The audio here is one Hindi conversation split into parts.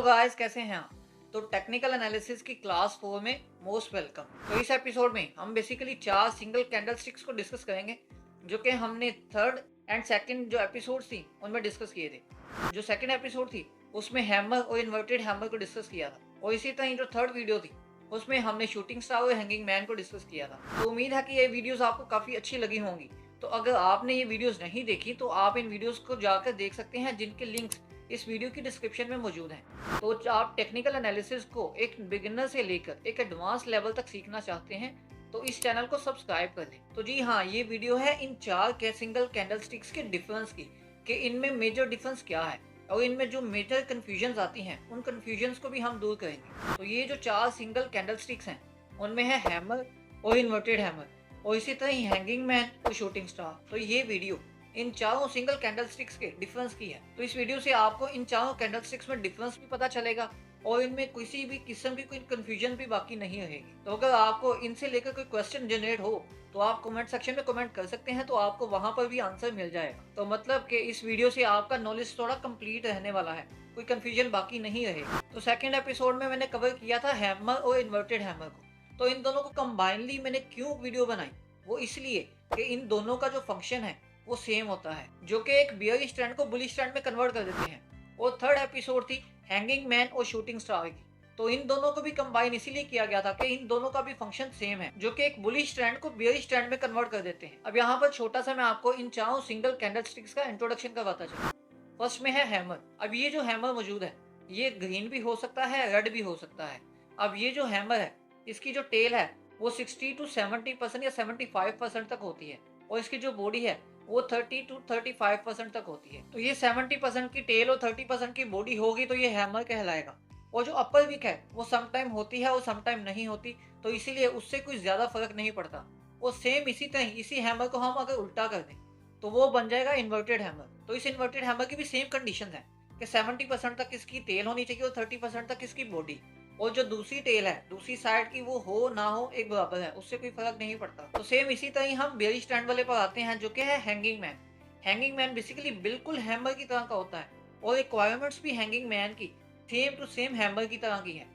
हेलो गाइस, कैसे हैं आप? तो टेक्निकल एनालिसिस की क्लास 4 में मोस्ट वेलकम। तो इस एपिसोड में हम बेसिकली 4 सिंगल कैंडल स्टिक्स को डिस्कस करेंगे जो कि हमने थर्ड एंड सेकंड जो एपिसोड थी उनमें डिस्कस किए थे। जो सेकंड एपिसोड थी उसमें हैमर और इन्वर्टेड हैमर को डिस्कस किया था, और इसी तरह जो थर्ड वीडियो थी उसमें हमने शूटिंग स्टार और हैंगिंग मैन को डिस्कस किया था। तो उम्मीद है कि ये वीडियोस आपको काफ़ी अच्छी लगी होंगी। तो अगर आपने ये वीडियोस नहीं देखी तो आप इन वीडियोस को जाकर देख सकते हैं, जिनके लिंक्स इस वीडियो की डिस्क्रिप्शन में मौजूद हैं। तो आप टेक्निकल एनालिसिस को एक बिगिनर से लेकर एक एडवांस लेवल तक सीखना चाहते हैं तो इस चैनल को सब्सक्राइब कर लें। तो जी हाँ, ये वीडियो है इन 4 के सिंगल कैंडल स्टिक्स के डिफरेंस की, कि इनमें मेजर डिफरेंस क्या है और इनमें जो मेजर कन्फ्यूजन्स आती हैं उन कन्फ्यूजन्स को भी हम दूर करेंगे। तो ये जो 4 सिंगल कैंडल स्टिक्स हैं उनमें है हैमर और इन्वर्टेड हैमर, और इसी तरह ही हैंगिंग मैन और शूटिंग स्टार। तो ये वीडियो इन चारों सिंगल कैंडल स्टिक्स के डिफरेंस की है। तो इस वीडियो से आपको इन चारों कैंडल स्टिक्स में डिफरेंस भी पता चलेगा और इनमें किसी भी किस्म की कोई कंफ्यूजन भी बाकी नहीं रहेगी। तो अगर आपको इनसे लेकर कोई क्वेश्चन जनरेट हो तो आप कमेंट सेक्शन में कमेंट कर सकते हैं, तो आपको वहां पर भी आंसर मिल जाएगा। तो मतलब कि इस वीडियो से आपका नॉलेज थोड़ा कंप्लीट रहने वाला है, कोई कंफ्यूजन बाकी नहीं रहेगी। तो सेकेंड एपिसोड में मैंने कवर किया था हैमर और इन्वर्टेड हैमर को। तो इन दोनों को कंबाइनली मैंने क्यों वीडियो बनाई, वो इसलिए कि इन दोनों का जो फंक्शन है वो सेम होता है, जो कि एक बियर स्टैंड को बुली स्टैंड में कन्वर्ट कर देते हैं। और थर्ड एपिसोड थी हैंगिंग मैन और शूटिंग स्टार की। तो इन दोनों को भी कंबाइन इसीलिए किया गया था कि इन दोनों का भी फंक्शन सेम है, जो कि एक बुली स्टैंड को बियर स्टैंड में कन्वर्ट कर देते हैं। अब यहाँ पर छोटा सा मैं आपको इन चारों सिंगल कैंडल स्टिक्स का इंट्रोडक्शन करवाता चलूं। फर्स्ट में है हैमर। अब ये जो हैमर मौजूद है ये ग्रीन भी हो सकता है, रेड भी हो सकता है। अब ये जो हैमर है इसकी जो टेल है वो 60 to 70% या 75% तक होती है, और इसकी जो बॉडी है वो 30 to 35% तक होती है। तो ये 70% की टेल और 30% की बॉडी होगी तो ये हैमर कहलाएगा। और जो अपर विक है वो समटाइम होती है और समटाइम नहीं होती, तो इसीलिए उससे कोई ज्यादा फर्क नहीं पड़ता। और सेम इसी तरह इसी हैमर को हम अगर उल्टा कर दें तो वो बन जाएगा इन्वर्टेड हैमर। तो इस इन्वर्टेड हैमर की भी सेम कंडीशन है कि 70% तक इसकी टेल होनी चाहिए और 30% तक इसकी बॉडी, और जो दूसरी टेल है दूसरी साइड की वो हो ना हो एक बराबर है, उससे कोई फर्क नहीं पड़ता। तो सेम इसी तरह ही हम बेरी स्टैंड वाले पर आते हैं जो कि है hanging man. Hanging man basically बिल्कुल हैमर की तरह का होता है, और रिक्वायरमेंट्स भी हैंगिंग मैन की सेम टू सेम हैमर की तरह की है।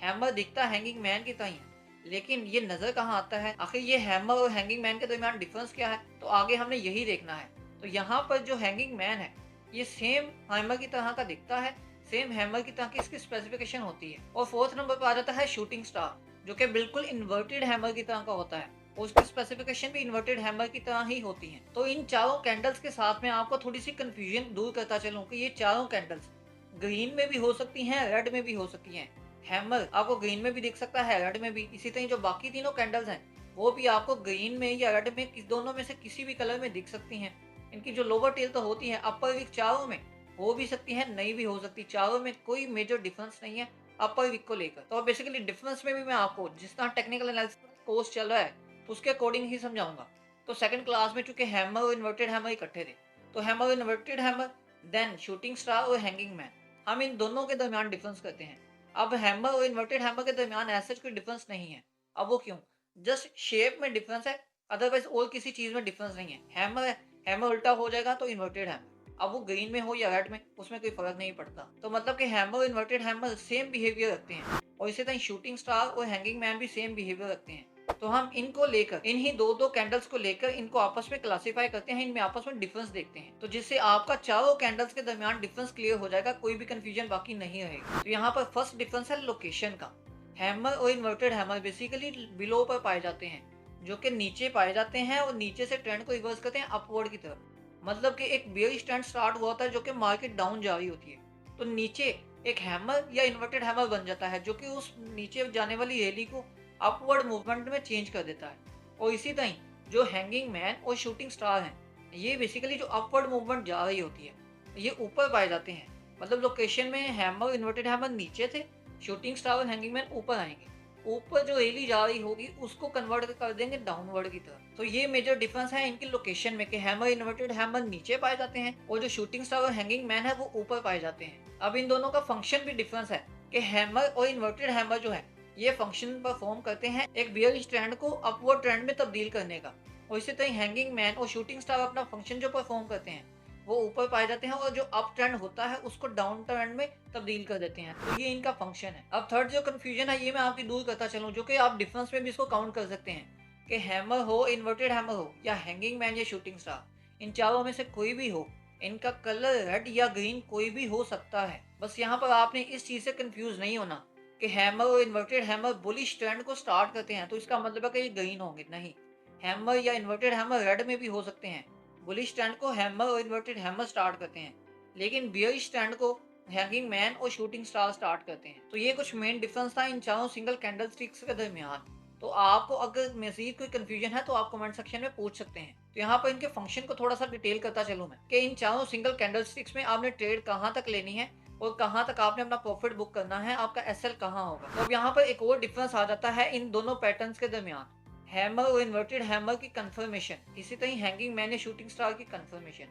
हैमर दिखता हैंगिंग मैन की तरह ही है, लेकिन ये नजर कहाँ आता है, आखिर ये हैमर और हैंगिंग मैन के दरमियान डिफरेंस क्या है, तो आगे हमने यही देखना है। तो यहाँ पर जो हैंगिंग मैन है ये सेम हैमर की तरह का दिखता है, सेम हैमर की तरह की इसकी स्पेसिफिकेशन होती है। और फोर्थ नंबर पर आ जाता है शूटिंग स्टार, जो कि बिल्कुल इन्वर्टेड हैमर की तरह का होता है, और उसकी स्पेसिफिकेशन भी इन्वर्टेड हैमर की तरह ही होती है। तो इन चारों कैंडल्स के साथ में आपको थोड़ी सी कंफ्यूजन दूर करता चलूं कि ये चारों कैंडल्स ग्रीन में भी हो सकती हैं, रेड में भी हो सकती हैं। हैमर आपको ग्रीन में भी दिख सकता है, रेड में भी। इसी तरह जो बाकी तीनों कैंडल्स हैं वो भी आपको ग्रीन में या रेड में दोनों में से किसी भी कलर में दिख सकती हैं। इनकी जो लोअर टेल तो होती है, अपर विक चारों में हो भी सकती है, नहीं भी हो सकती। चारों में कोई मेजर डिफरेंस नहीं है अपर विक को लेकर। तो बेसिकली डिफरेंस में भी मैं आपको जिस तरह टेक्निकल एनालिसिस कोर्स चल रहा है उसके अकॉर्डिंग ही समझाऊंगा। तो सेकंड क्लास में चूंकि हैमर और इन्वर्टेड हैमर इकट्ठे थे, तो हैमर और inverted hammer, then shooting star और हैंगिंग मैन, हम इन दोनों के दरमियान डिफरेंस करते हैं। अब हैमर और इन्वर्टेड हैमर के दरमियान ऐसा कोई डिफरेंस नहीं है। अब वो क्यों? जस्ट शेप में डिफरेंस है, अदरवाइज और किसी चीज में डिफरेंस नहीं है। हैमर है, हैमर उल्टा हो जाएगा तो इन्वर्टेड हैमर, अब वो ग्रीन में हो या रेड में उसमें कोई फर्क नहीं पड़ता। तो मतलब कि हैमर और इन्वर्टेड हैमर सेम बिहेवियर रखते हैं, और इसी तरह शूटिंग स्टार और हैंगिंग मैन भी सेम बिहेवियर रखते हैं। तो हम इनको लेकर इन्हीं दो दो कैंडल्स को लेकर इनको आपस में क्लासिफाई करते हैं, इनमें आपस में डिफरेंस देखते हैं, तो जिससे आपका चारों कैंडल्स के दरमियान डिफरेंस क्लियर हो जाएगा, कोई भी कंफ्यूजन बाकी नहीं रहेगा। तो यहाँ पर फर्स्ट डिफरेंस है लोकेशन का। हैमर और इन्वर्टेड हैमर बेसिकली बिलो पर पाए जाते हैं, जो कि नीचे पाए जाते हैं और नीचे से ट्रेंड को रिवर्स करते हैं अपवर्ड की तरफ। मतलब कि एक बेयर स्टैंड स्टार्ट हुआ होता है जो कि मार्केट डाउन जा रही होती है, तो नीचे एक हैमर या इन्वर्टेड हैमर बन जाता है जो कि उस नीचे जाने वाली रैली को अपवर्ड मूवमेंट में चेंज कर देता है। और इसी तरह जो हैंगिंग मैन और शूटिंग स्टार हैं ये बेसिकली जो अपवर्ड मूवमेंट जा रही होती है ये ऊपर पाए जाते हैं। मतलब लोकेशन में हैमर इन्वर्टेड हैमर नीचे थे, शूटिंग स्टार और हैंगिंग मैन ऊपर आएंगे। ऊपर जो रैली जा रही होगी उसको कन्वर्ट कर देंगे डाउनवर्ड की तरफ। तो ये मेजर डिफरेंस है इनकी लोकेशन में कि हैमर इन्वर्टेड हैमर नीचे पाए जाते हैं और जो शूटिंग स्टार और हैंगिंग मैन है वो ऊपर पाए जाते हैं। अब इन दोनों का फंक्शन भी डिफरेंस है कि हैमर और इन्वर्टेड हैमर जो है ये फंक्शन परफॉर्म करते हैं एक बियर स्ट्रैंड को अपवर्ड ट्रेंड में तब्दील करने का, और इसी तरह हैंगिंग मैन और शूटिंग स्टार अपना फंक्शन जो परफॉर्म करते हैं वो ऊपर पाए जाते हैं और जो अप ट्रेंड होता है उसको डाउन ट्रेंड में तब्दील कर देते हैं। तो ये इनका फंक्शन है। अब थर्ड जो कंफ्यूजन है ये मैं आपकी दूर करता चलूँ, जो कि आप डिफरेंस में भी इसको काउंट कर सकते हैं कि हैमर हो, इन्वर्टेड हैमर हो या हैंगिंग मैन या शूटिंग स्टार, इन चारों में से कोई भी हो, इनका कलर रेड या ग्रीन कोई भी हो सकता है। बस यहाँ पर आपने इस चीज़ से कंफ्यूज नहीं होना कि हैमर और इन्वर्टेड हैमर बुलिश ट्रेंड को स्टार्ट करते हैं तो इसका मतलब है कि ये ग्रीन होंगे, नहीं। हैमर या इन्वर्टेड हैमर रेड में भी हो सकते हैं। बुलिश ट्रेंड को हैमर और इन्वर्टेड हैमर स्टार्ट करते हैं, लेकिन बियरिश ट्रेंड को हैंगिंग मैन और शूटिंग स्टार स्टार्ट करते हैं। तो ये कुछ मेन डिफरेंस था इन चारों सिंगल कैंडल स्टिक्स के दरमियान। तो आपको अगर मजीद कोई कंफ्यूजन है तो आप कमेंट सेक्शन में पूछ सकते हैं। तो यहाँ पर इनके फंक्शन को थोड़ा सा डिटेल करता चलूँ मैं कि इन चारों सिंगल कैंडल स्टिक्स में आपने ट्रेड कहाँ तक लेनी है और कहाँ तक आपने अपना प्रॉफिट बुक करना है, आपका एसएल कहाँ होगा। तो अब यहाँ पर एक और डिफरेंस आ जाता है इन दोनों पैटर्न्स के दरमियान, हैमर और इन्वर्टेड हैमर की कंफर्मेशन, इसी तरह हैंगिंग मैन या शूटिंग स्टार की कंफर्मेशन।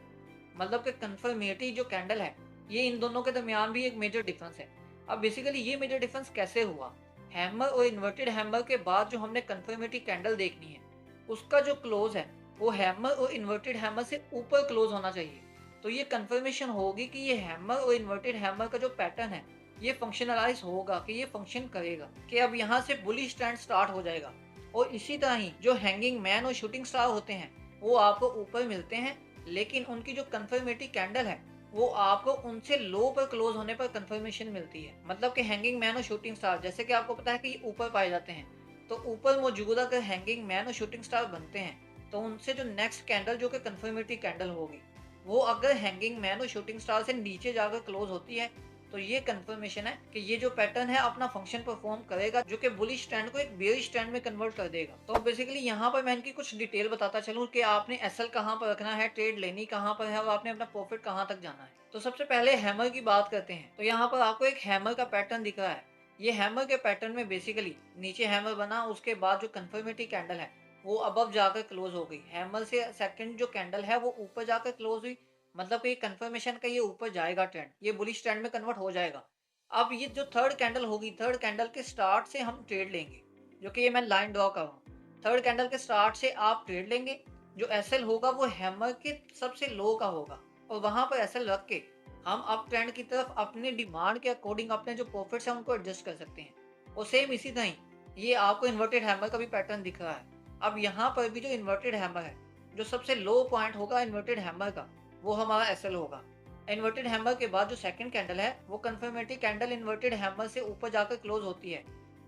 मतलब कि कंफर्मेटरी जो कैंडल है ये इन दोनों के दरमियान भी एक मेजर डिफरेंस है। अब बेसिकली ये मेजर डिफरेंस कैसे हुआ, हैमर और इन्वर्टेड हैमर के बाद जो हमने कंफर्मेटरी कैंडल देखनी है उसका जो क्लोज है वो हैमर और इन्वर्टेड हैमर से ऊपर क्लोज होना चाहिए। तो ये कंफर्मेशन होगी कि ये हैमर और इन्वर्टेड हैमर का जो पैटर्न है ये फंक्शनलाइज होगा, कि ये फंक्शन करेगा, कि अब यहाँ से बुलिश ट्रेंड स्टार्ट हो जाएगा। और इसी तरह ही जो हैंगिंग मैन और शूटिंग स्टार होते हैं वो आपको ऊपर मिलते हैं, लेकिन उनकी जो कंफर्मेटरी कैंडल है वो आपको उनसे लो पर क्लोज होने पर कंफर्मेशन मिलती है। मतलब कि हैंगिंग मैन और शूटिंग स्टार जैसे कि आपको पता है कि ये ऊपर पाए जाते हैं, तो ऊपर मौजूद अगर हैंगिंग मैन और शूटिंग स्टार बनते हैं तो उनसे जो नेक्स्ट कैंडल जो कि कंफर्मेटरी कैंडल होगी वो अगर हैंगिंग मैन और शूटिंग स्टार से नीचे जाकर क्लोज होती है तो ये कंफर्मेशन है कि ये जो पैटर्न है अपना फंक्शन परफॉर्म करेगा, जो कि बुलिश ट्रेंड को एक बेयरिश ट्रेंड में कन्वर्ट कर देगा। तो बेसिकली यहाँ पर मैं इनकी कुछ डिटेल बताता चलूँ कि आपने एसएल कहाँ पर रखना है, ट्रेड लेनी कहाँ पर है और आपने अपना प्रॉफिट कहाँ तक जाना है। तो सबसे पहले हैमर की बात करते हैं। तो यहाँ पर आपको एक हैमर का पैटर्न दिख रहा है। ये हैमर के पैटर्न में बेसिकली नीचे हैमर बना, उसके बाद जो कंफर्मेटरी कैंडल है वो अबव जाकर क्लोज हो गई। हैमर से सेकंड जो कैंडल है वो ऊपर जाकर क्लोज हुई, मतलब कि कंफर्मेशन का ये ऊपर जाएगा ट्रेंड, ये बुलिश ट्रेंड में कन्वर्ट हो जाएगा। अब ये जो थर्ड कैंडल होगी, थर्ड कैंडल के स्टार्ट से हम ट्रेड लेंगे, जो कि ये मैं लाइन ड्रॉ कर रहा हूँ। थर्ड कैंडल के स्टार्ट से आप ट्रेड लेंगे, जो एसएल होगा वो हैमर के सबसे लो का होगा और वहां पर एसएल रख के हम अप ट्रेंड की तरफ अपने डिमांड के अकॉर्डिंग अपने जो प्रॉफिट्स हैं उनको एडजस्ट कर सकते हैं। और सेम इसी तरह ये आपको इन्वर्टेड हैमर का भी पैटर्न दिख रहा है। अब यहाँ पर भी जो इन्वर्टेड हैमर है, जो सबसे लो पॉइंट होगा इन्वर्टेड हैमर का वो हमारा एसएल होगा। इन्वर्टेड हैमर के बाद जो सेकंड कैंडल है वो कंफर्मेटरी कैंडल इन्वर्टेड हैमर से ऊपर जाकर क्लोज होती है।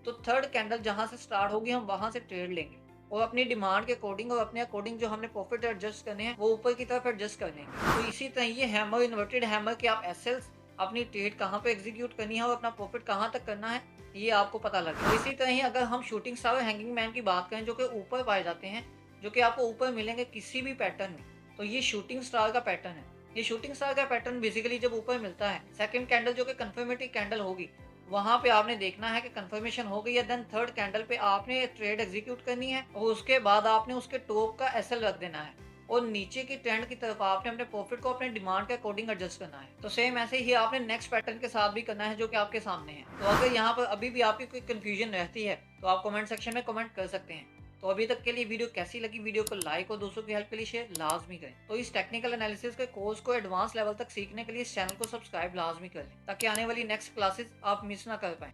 तो थर्ड कैंडल जहां से स्टार्ट होगी हम वहां से ट्रेड लेंगे और अपनी डिमांड के अकॉर्डिंग और अपने अकॉर्डिंग जो हमने प्रॉफिट एडजस्ट करने हैं वो ऊपर की तरफ एडजस्ट कर लेंगे। तो इसी तरह ये हैमर इन्वर्टेड हैमर के आप एसएल्स, अपनी ट्रेड कहाँ पे एग्जीक्यूट करनी है और अपना प्रॉफिट कहाँ तक करना है ये आपको पता लगे। इसी तरह ही अगर हम शूटिंग स्टार और हैंगिंग मैन की बात करें जो कि ऊपर पाए जाते हैं, जो कि आपको ऊपर मिलेंगे किसी भी पैटर्न में, तो ये शूटिंग स्टार का पैटर्न है। ये शूटिंग स्टार का पैटर्न बेसिकली जब ऊपर मिलता है, सेकंड कैंडल जो कि कंफर्मेटरी कैंडल होगी वहां पे आपने देखना है कि कंफर्मेशन हो गई है, देन थर्ड कैंडल पे आपने ट्रेड एग्जीक्यूट करनी है और उसके बाद आपने उसके टॉप का एसएल रख देना है और नीचे की ट्रेंड की तरफ आपने अपने प्रॉफिट को अपने डिमांड के अकॉर्डिंग एडजस्ट करना है। तो सेम ऐसे ही आपने नेक्स्ट पैटर्न के साथ भी करना है जो कि आपके सामने है। तो अगर यहाँ पर अभी भी आपकी कोई कंफ्यूजन रहती है तो आप कमेंट सेक्शन में कमेंट कर सकते हैं। तो अभी तक के लिए वीडियो कैसी लगी, वीडियो को लाइक और दोस्तों की हेल्प के लिए शेयर लाजमी करें। तो इस टेक्निकल एनालिसिस के कोर्स को एडवांस लेवल तक सीखने के लिए इस चैनल को सब्सक्राइब लाजमी कर लें ताकि आने वाली नेक्स्ट क्लासेस आप मिस ना कर पाएं।